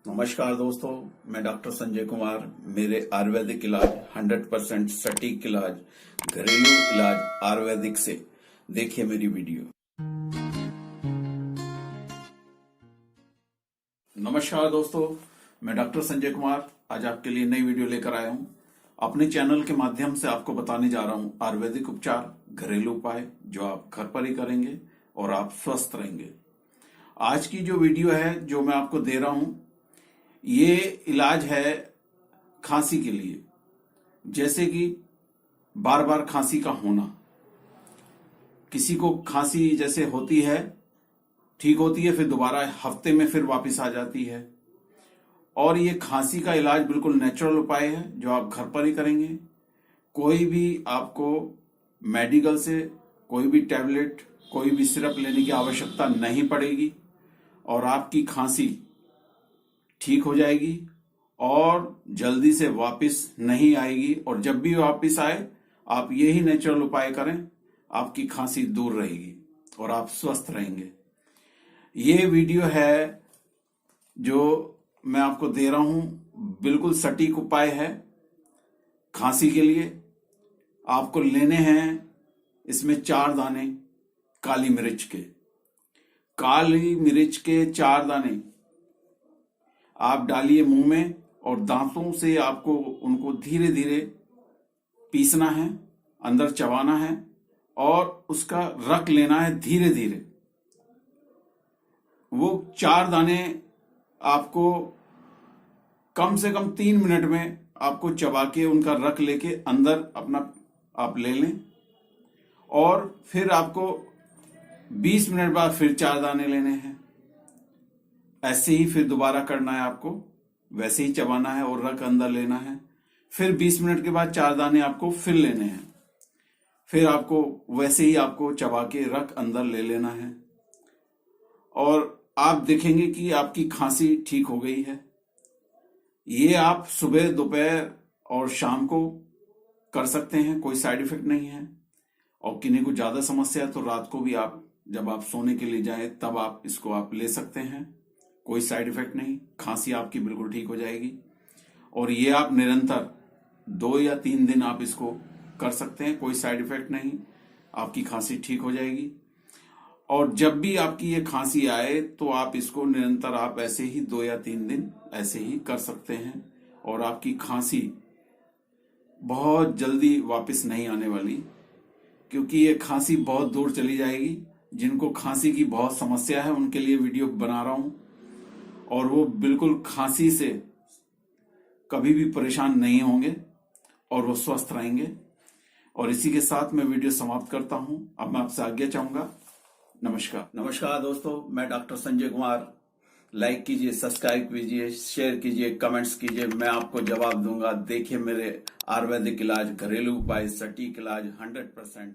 नमस्कार दोस्तों, मैं डॉक्टर संजय कुमार। मेरे आयुर्वेदिक इलाज 100% सटीक इलाज, घरेलू इलाज आयुर्वेदिक से देखिए मेरी वीडियो। नमस्कार दोस्तों, मैं डॉक्टर संजय कुमार आज आपके लिए नई वीडियो लेकर आया हूं। अपने चैनल के माध्यम से आपको बताने जा रहा हूं आयुर्वेदिक उपचार, घरेलू उपाय जो आप घर पर ही करेंगे और आप स्वस्थ रहेंगे। आज की जो वीडियो है जो मैं आपको दे रहा हूं, ये इलाज है खांसी के लिए। जैसे कि बार बार खांसी का होना, किसी को खांसी जैसे होती है, ठीक होती है, फिर दोबारा हफ्ते में फिर वापस आ जाती है। और ये खांसी का इलाज बिल्कुल नेचुरल उपाय है जो आप घर पर ही करेंगे। कोई भी आपको मेडिकल से कोई भी टैबलेट, कोई भी सिरप लेने की आवश्यकता नहीं पड़ेगी और आपकी खांसी ठीक हो जाएगी और जल्दी से वापस नहीं आएगी। और जब भी वापस आए आप यही नेचुरल उपाय करें, आपकी खांसी दूर रहेगी और आप स्वस्थ रहेंगे। ये वीडियो है जो मैं आपको दे रहा हूं, बिल्कुल सटीक उपाय है खांसी के लिए। आपको लेने हैं इसमें 4 दाने काली मिर्च के। काली मिर्च के 4 दाने आप डालिए मुंह में और दांतों से आपको उनको धीरे धीरे पीसना है, अंदर चबाना है और उसका रक लेना है धीरे धीरे। वो 4 दाने आपको कम से कम 3 मिनट में आपको चबा के उनका रक लेके अंदर अपना आप ले लें। और फिर आपको 20 मिनट बाद फिर 4 दाने लेने हैं। ऐसे ही फिर दोबारा करना है, आपको वैसे ही चबाना है और रक अंदर लेना है। फिर 20 मिनट के बाद 4 दाने आपको फिर लेने हैं। फिर आपको वैसे ही आपको चबा के रक अंदर ले लेना है और आप देखेंगे कि आपकी खांसी ठीक हो गई है। ये आप सुबह, दोपहर और शाम को कर सकते हैं, कोई साइड इफेक्ट नहीं है। और किन्हीं को ज्यादा समस्या है तो रात को भी आप जब आप सोने के लिए जाए तब आप इसको आप ले सकते हैं, कोई साइड इफेक्ट नहीं। खांसी आपकी बिल्कुल ठीक हो जाएगी। और ये आप निरंतर 2 या 3 दिन आप इसको कर सकते हैं, कोई साइड इफेक्ट नहीं, आपकी खांसी ठीक हो जाएगी। और जब भी आपकी ये खांसी आए तो आप इसको निरंतर आप ऐसे ही 2 या 3 दिन ऐसे ही कर सकते हैं और आपकी खांसी बहुत जल्दी वापस नहीं आने वाली, क्योंकि ये खांसी बहुत दूर चली जाएगी। जिनको खांसी की बहुत समस्या है उनके लिए वीडियो बना रहा हूं और वो बिल्कुल खांसी से कभी भी परेशान नहीं होंगे और वो स्वस्थ रहेंगे। और इसी के साथ मैं वीडियो समाप्त करता हूं। अब मैं आपसे आज्ञा चाहूंगा। नमस्कार दोस्तों, मैं डॉक्टर संजय कुमार। लाइक कीजिए, सब्सक्राइब कीजिए, शेयर कीजिए, कमेंट्स कीजिए, मैं आपको जवाब दूंगा। देखिए मेरे आयुर्वेदिक इलाज, घरेलू उपाय, सटीक इलाज 100%